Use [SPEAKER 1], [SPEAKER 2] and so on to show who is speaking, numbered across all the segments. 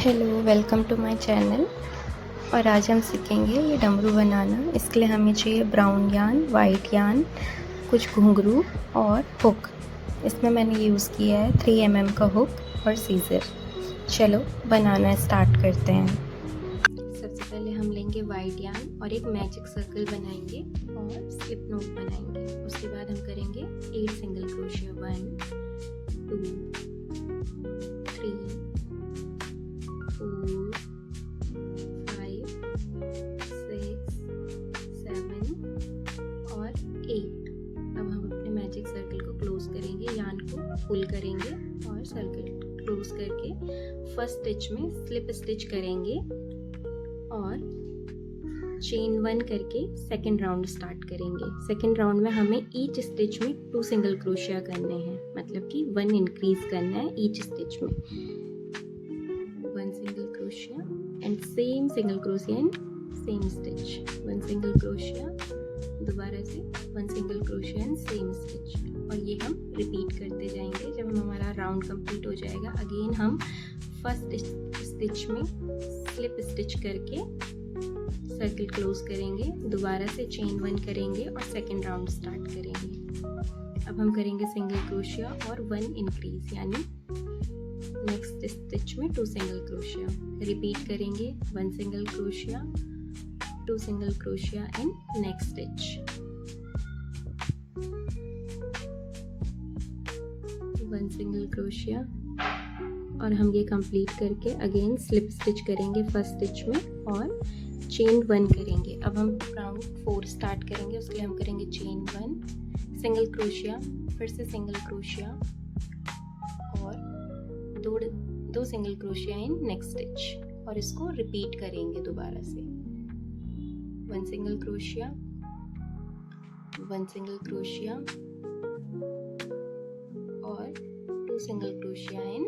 [SPEAKER 1] Hello, welcome to my channel. और आज हम सीखेंगे ये डमरू बनाना। इसके लिए हमें चाहिए ब्राउन यार्न, वाइट यार्न, कुछ घुंघरू और हुक। इसमें मैंने यूज़ किया है 3 mm का हुक और सीज़र। चलो बनाना स्टार्ट करते हैं। सबसे पहले हम लेंगे वाइट यार्न और एक मैजिक सर्कल बनाएंगे और स्लिप नोट बनाएंगे। उसके बाद हम करेंगे 8 सिंगल क्रोशिया। 1 2 3 4 5 6 7 और 8। अब हम अपने मैजिक सर्कल को क्लोज करेंगे, यार्न को पुल करेंगे और सर्कल क्लोज करके फर्स्ट स्टिच में स्लिप स्टिच करेंगे और चेन 1 करके सेकेंड राउंड स्टार्ट करेंगे। सेकेंड राउंड में हमें ईच स्टिच में 2 सिंगल क्रोशिया करने हैं, मतलब कि 1 इंक्रीज करना है ईच स्टिच में। 1 single crochet and same single crochet in same stitch। 1 single crochet, दोबारा से 1 single crochet and same stitch। और ये हम रिपीट करते जाएंगे। जब हमारा राउंड कंप्लीट हो जाएगा, अगेन हम फर्स्ट स्टिच में स्लिप स्टिच करके सर्कल क्लोज करेंगे, दोबारा से चेन 1 करेंगे और सेकेंड राउंड स्टार्ट करेंगे। अब हम करेंगे सिंगल क्रोशिया और 1 इंक्रीज, यानी नेक्स्ट स्टिच में 2 सिंगल क्रोशिया। रिपीट करेंगे 1 single crochet, 2 single crochet in next stitch. 1 single crochet और हम ये कंप्लीट करके अगेन स्लिप स्टिच करेंगे फर्स्ट स्टिच में और चेन 1 करेंगे। अब हम राउंड 4 स्टार्ट करेंगे। उसके लिए हम करेंगे चेन 1, सिंगल क्रोशिया, फिर से सिंगल क्रोशिया और दो single crochet in next stitch, और इसको रिपीट करेंगे दोबारा से। 1 सिंगल क्रोशिया, 1 सिंगल क्रोशिया और 2 single crochet in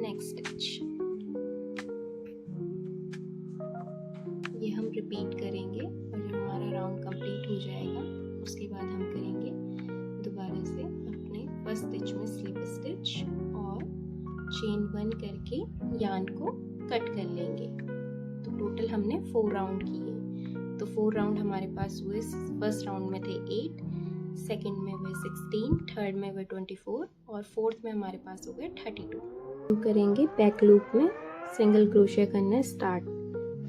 [SPEAKER 1] next stitch. ये हम रिपीट करेंगे और जब हमारा राउंड कंप्लीट हो जाएगा, उसके बाद हम करेंगे दोबारा से अपने फर्स्ट स्टिच में स्लिप स्टिच और चेन 1 करके यार्न को कट कर लेंगे। तो टोटल हमने 4 राउंड किए। तो 4 राउंड हमारे पास हुए। फर्स्ट राउंड में थे 8, सेकंड में हुए 16, थर्ड में हुए 24 और फोर्थ में हमारे पास हो गए 32। हम करेंगे बैक लूप में सिंगल क्रोशिया करना स्टार्ट।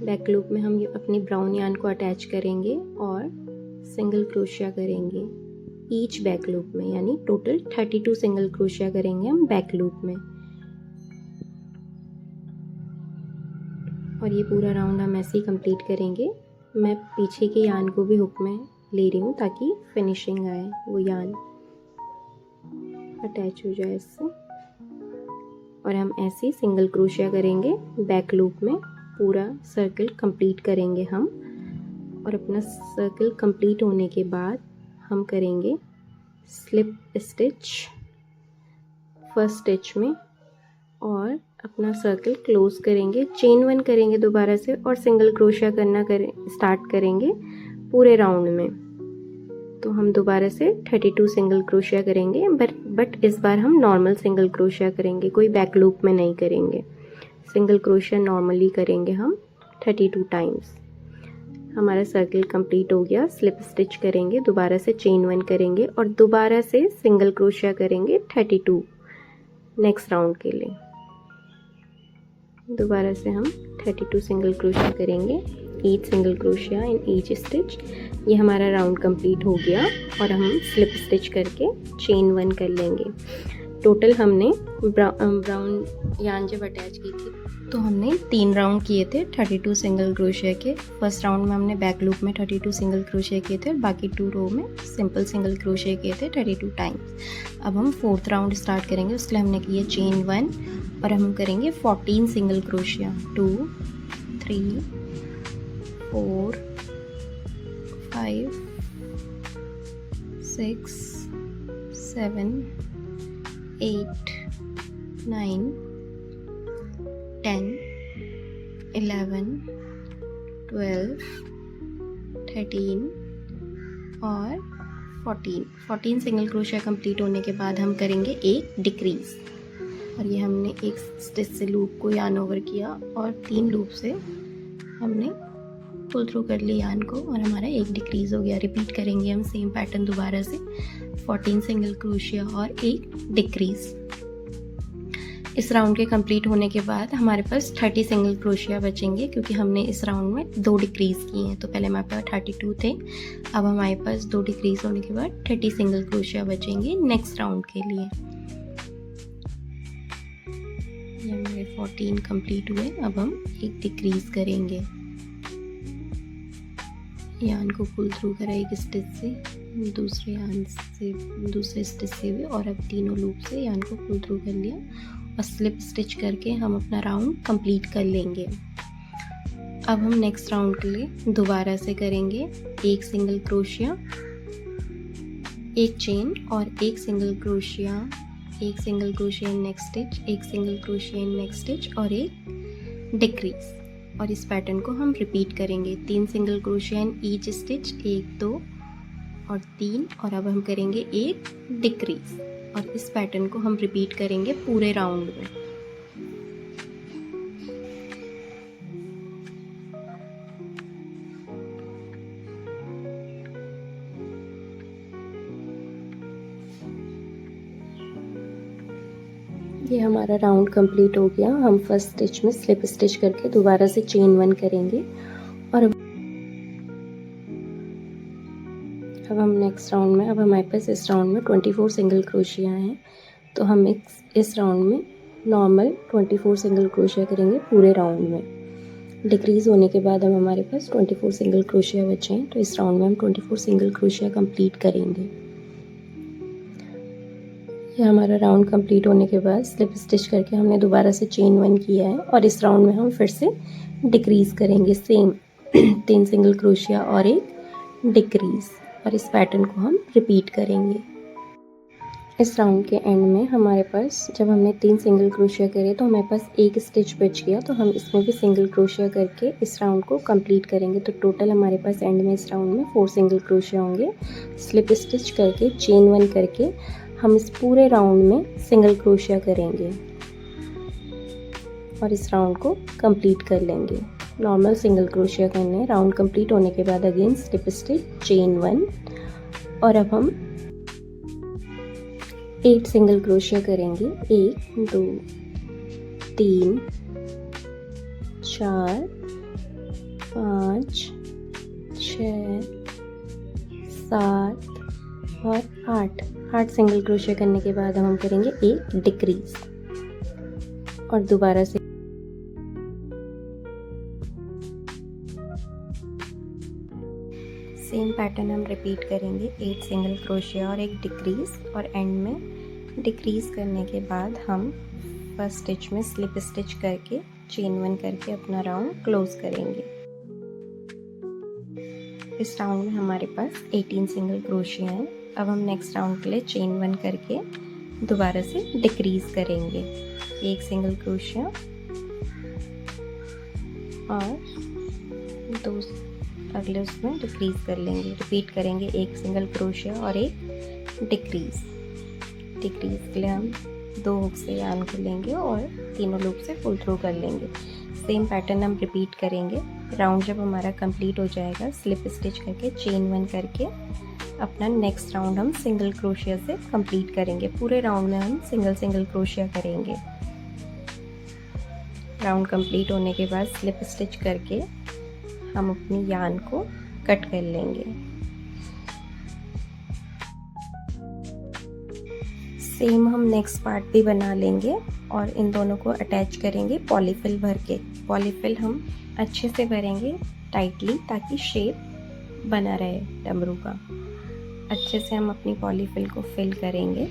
[SPEAKER 1] बैक लूप में हम अपनी ब्राउन यार्न को अटैच करेंगे और सिंगल क्रोशिया करेंगे ईच बैक लूप में, यानी टोटल 32 सिंगल क्रोशिया करेंगे हम बैक लूप में। और ये पूरा राउंड हम ऐसे ही कंप्लीट करेंगे। मैं पीछे के यार्न को भी हुक में ले रही हूँ ताकि फिनिशिंग आए, वो यार्न अटैच हो जाए इससे। और हम ऐसे ही सिंगल क्रोशिया करेंगे बैक लूप में, पूरा सर्कल कंप्लीट करेंगे हम। और अपना सर्कल कंप्लीट होने के बाद हम करेंगे स्लिप स्टिच फर्स्ट स्टिच में और अपना सर्कल क्लोज करेंगे, चेन 1 करेंगे दोबारा से और सिंगल क्रोशिया करना स्टार्ट करेंगे पूरे राउंड में। तो हम दोबारा से 32 सिंगल क्रोशिया करेंगे, बट इस बार हम नॉर्मल सिंगल क्रोशिया करेंगे, कोई बैक लूप में नहीं करेंगे। सिंगल क्रोशिया नॉर्मली करेंगे हम 32 टाइम्स। हमारा सर्कल कंप्लीट हो गया। स्लिप स्टिच करेंगे, दोबारा से चेन 1 करेंगे और दोबारा से सिंगल क्रोशिया करेंगे 32 नेक्स्ट राउंड के लिए। दोबारा से हम 32 सिंगल क्रोशिया करेंगे, each single crochet in each stitch. ये हमारा राउंड कंप्लीट हो गया और हम स्लिप स्टिच करके चेन 1 कर लेंगे। टोटल हमने ब्राउन यार्न जब अटैच की थी तो हमने 3 राउंड किए थे 32 सिंगल क्रोशिया के। फर्स्ट राउंड में हमने बैक लूप में 32 सिंगल क्रोशिया किए थे और बाकी 2 रो में सिंपल सिंगल क्रोशिया किए थे 32 टाइम्स। अब हम 4th राउंड स्टार्ट करेंगे। उसके लिए हमने किए चेन 1 और हम करेंगे 14 सिंगल क्रोशिया। 2 3 4 5 6 7 8 9 10 11 12 13 और 14 सिंगल क्रोशिया कंप्लीट होने के बाद हम करेंगे एक डिक्रीज। और ये हमने एक स्टिच से लूप को यार्न ओवर किया और 3 लूप से हमने पुल थ्रू कर लिया यार्न को और हमारा एक डिक्रीज हो गया। रिपीट करेंगे हम सेम पैटर्न दोबारा से, 14 सिंगल क्रोशिया और एक डिक्रीज। इस राउंड के कंप्लीट होने के बाद हमारे पास 30 सिंगल क्रोशिया बचेंगे, क्योंकि हमने इस राउंड में 2 डिक्रीज किए हैं। तो पहले हमारे पास 32 थे, अब हमारे पास 2 डिक्रीज होने के बाद 30 सिंगल क्रोशिया बचेंगे नेक्स्ट राउंड के लिए। ये हमारे 14 कंप्लीट हुए। अब हम एक डिक्रीज करेंगे, यार्न को पुल थ्रू करा एक स्टिच से, दूसरे यार्न से, दूसरे स्टिच से भी, और अब तीनों लूप से यार्न को पुल थ्रू कर लिया और स्लिप स्टिच करके हम अपना राउंड कंप्लीट कर लेंगे। अब हम नेक्स्ट राउंड के लिए दोबारा से करेंगे एक सिंगल क्रोशिया, एक चेन और एक सिंगल क्रोशिया, एक single crochet in next stitch, एक single crochet in next stitch और एक डिक्रीज। और इस पैटर्न को हम रिपीट करेंगे, 3 single crochet in each stitch, 1 2 और 3, और अब हम करेंगे एक डिक्रीज। और इस पैटर्न को हम रिपीट करेंगे पूरे राउंड में। ये हमारा राउंड कंप्लीट हो गया। हम फर्स्ट स्टिच में स्लिप स्टिच करके दोबारा से चेन 1 करेंगे और अब हम नेक्स्ट राउंड में, अब हमारे पास इस राउंड में 24 सिंगल क्रोशिया हैं, तो हम इस राउंड में नॉर्मल 24 सिंगल क्रोशिया करेंगे पूरे राउंड में। डिक्रीज होने के बाद अब हमारे पास 24 सिंगल क्रोशिया बचे हैं, तो इस राउंड में हम 24 सिंगल क्रोशिया कंप्लीट करेंगे। ये हमारा राउंड कंप्लीट होने के बाद स्लिप स्टिच करके हमने दोबारा से चेन 1 किया है और इस राउंड में हम फिर से डिक्रीज करेंगे सेम 3 सिंगल क्रोशिया और एक डिक्रीज, और इस पैटर्न को हम रिपीट करेंगे। इस राउंड के एंड में हमारे पास जब हमने 3 सिंगल क्रोशिया करे तो हमारे पास एक स्टिच बच गया, तो हम इसमें भी सिंगल क्रोशिया करके इस राउंड को कंप्लीट करेंगे। तो टोटल हमारे पास एंड में इस राउंड में 4 सिंगल क्रोशिया होंगे। स्लिप स्टिच करके चेन 1 करके हम इस पूरे राउंड में सिंगल क्रोशिया करेंगे और इस राउंड को कंप्लीट कर लेंगे। नॉर्मल सिंगल क्रोशिया करने, राउंड कंप्लीट होने के बाद अगेन स्लिप स्टिच चेन 1, और अब हम 8 सिंगल क्रोशिया करेंगे। 1 2 3 4 5 6 7 और 8 सिंगल क्रोशिया करने के बाद हम करेंगे एक डिक्रीज और दोबारा से सेम पैटर्न हम रिपीट करेंगे, 8 सिंगल क्रोशिया और एक डिक्रीज, और एंड में डिक्रीज करने के बाद हम फर्स्ट स्टिच में स्लिप स्टिच करके चेन 1 करके अपना राउंड क्लोज करेंगे। इस राउंड में हमारे पास 18 सिंगल क्रोशिया हैं। अब हम नेक्स्ट राउंड के लिए चेन 1 करके दोबारा से डिक्रीज करेंगे, एक सिंगल क्रोशिया और दो अगले उसमें डिक्रीज कर लेंगे। रिपीट करेंगे, एक सिंगल क्रोशिया और एक डिक्रीज। डिक्रीज के लिए हम 2 हुक से यार्न को लेंगे और तीनों लूप से पुल थ्रू कर लेंगे। सेम पैटर्न हम रिपीट करेंगे। राउंड जब हमारा कंप्लीट हो जाएगा, स्लिप स्टिच करके चेन 1 करके अपना नेक्स्ट राउंड हम सिंगल क्रोशिया से कंप्लीट करेंगे। पूरे राउंड में हम सिंगल क्रोशिया करेंगे। राउंड कंप्लीट होने के बाद स्लिप स्टिच करके हम अपनी यार्न को कट कर लेंगे। सेम हम नेक्स्ट पार्ट भी बना लेंगे और इन दोनों को अटैच करेंगे पॉलीफिल भर के। पॉलीफिल हम अच्छे से भरेंगे टाइटली, ताकि शेप बना रहे डमरू का। अच्छे से हम अपनी पॉलीफिल को फिल करेंगे।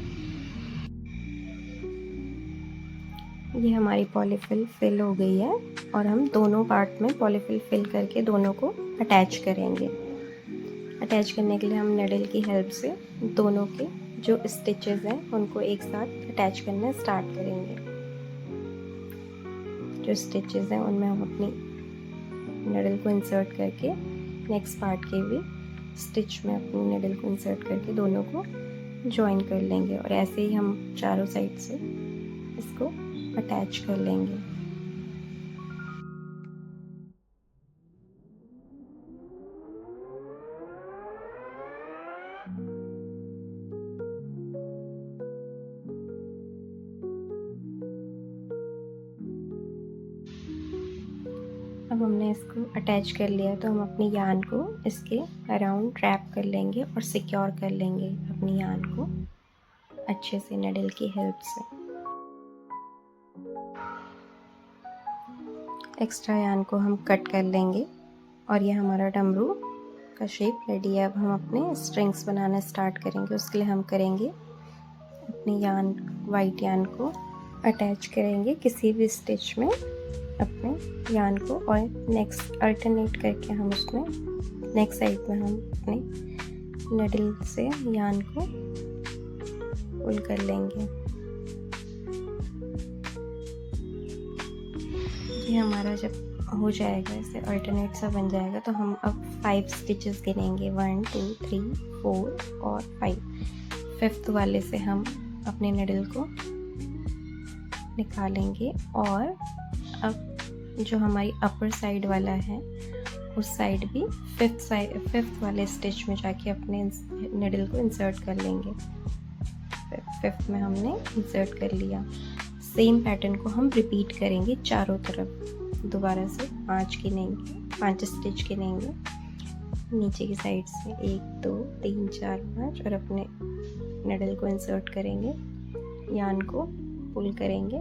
[SPEAKER 1] ये हमारी पॉलीफिल फिल हो गई है और हम दोनों पार्ट में पॉलीफिल फिल करके दोनों को अटैच करेंगे। अटैच करने के लिए हम निडल की हेल्प से दोनों के जो स्टिचेस हैं उनको एक साथ अटैच करना स्टार्ट करेंगे। जो स्टिचेस हैं उनमें हम अपनी निडल को इंसर्ट करके नेक्स्ट पार्ट के भी स्टिच में अपनी निडल को इंसर्ट करके दोनों को ज्वाइन कर लेंगे और ऐसे ही हम चारों साइड से इसको अटैच कर लेंगे। अब हमने इसको अटैच कर लिया तो हम अपनी यान को इसके अराउंड रैप कर लेंगे और सिक्योर कर लेंगे अपनी यान को अच्छे से निडल की हेल्प से। एक्स्ट्रा यान को हम कट कर लेंगे और ये हमारा डमरू का शेप रेडी है। अब हम अपने स्ट्रिंग्स बनाना स्टार्ट करेंगे। उसके लिए हम करेंगे अपनी यान, वाइट यान को अटैच करेंगे किसी भी स्टिच में अपने यान को, और नेक्स्ट अल्टरनेट करके हम उसमें नेक्स्ट साइड में हम अपने निडल से यान को पुल कर लेंगे। ये हमारा जब हो जाएगा, इसे अल्टरनेट सा बन जाएगा, तो हम अब 5 स्टिचेस गिनेंगे, 1 2 3 4 और 5। 5th वाले से हम अपने निडल को निकालेंगे और अब जो हमारी अपर साइड वाला है उस साइड भी 5th वाले स्टिच में जाके अपने निडल को इंसर्ट कर लेंगे। 5th में हमने इंसर्ट कर लिया। सेम पैटर्न को हम रिपीट करेंगे चारों तरफ। दोबारा से 5 गिनेंगे, 5 स्टिच गिनेंगे नीचे की साइड से, 1 2 3 4 5, और अपने निडल को इंसर्ट करेंगे, यान को पुल करेंगे,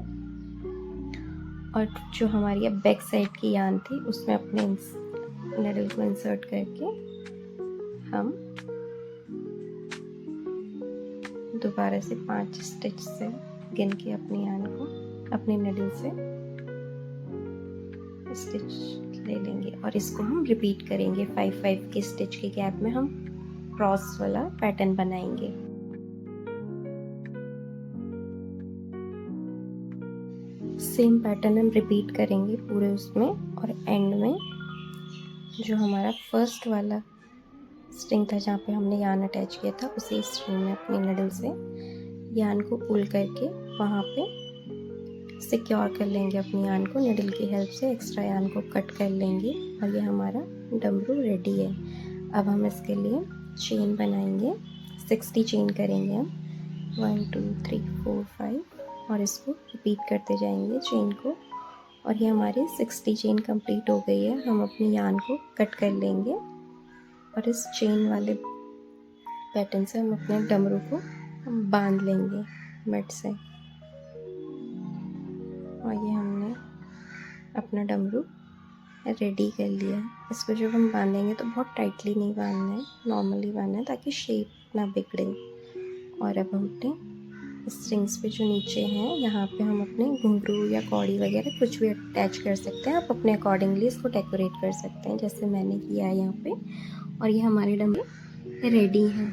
[SPEAKER 1] और जो हमारी अब बैक साइड की यान थी उसमें अपने निडल को इंसर्ट करके हम दोबारा से 5 स्टिच से गिन के अपनी यान को अपने निडल से स्टिच ले लेंगे, और इसको हम रिपीट करेंगे। 5 के स्टिच के गैप में हम क्रॉस वाला पैटर्न बनाएंगे। सेम पैटर्न हम रिपीट करेंगे पूरे उसमें, और एंड में जो हमारा फर्स्ट वाला स्ट्रिंग था जहाँ पे हमने यान अटैच किया था, उसी स्ट्रिंग में अपनी निडल से यान को पुल करके वहाँ पे सिक्योर कर लेंगे अपनी यान को निडल की हेल्प से। एक्स्ट्रा यान को कट कर लेंगे और ये हमारा डमरू रेडी है। अब हम इसके लिए चेन बनाएंगे। 60 चेन करेंगे हम, 1 2 3 4 5, और इसको रिपीट करते जाएंगे चेन को। और ये हमारी 60 चेन कंप्लीट हो गई है। हम अपनी यान को कट कर लेंगे और इस चेन वाले पैटर्न से हम अपने डमरू को बांध लेंगे मट से। और ये हमने अपना डमरू रेडी कर लिया। इसको जब हम बांधेंगे तो बहुत टाइटली नहीं बांधना है, नॉर्मली बांधना है ताकि शेप ना बिगड़े। और अब हम अपने स्ट्रिंग्स पे जो नीचे हैं यहाँ पे हम अपने घुंघरू या कौड़ी वगैरह कुछ भी अटैच कर सकते हैं। आप अपने अकॉर्डिंगली इसको डेकोरेट कर सकते हैं जैसे मैंने किया है यहाँ पे। और ये हमारे डमरू रेडी हैं।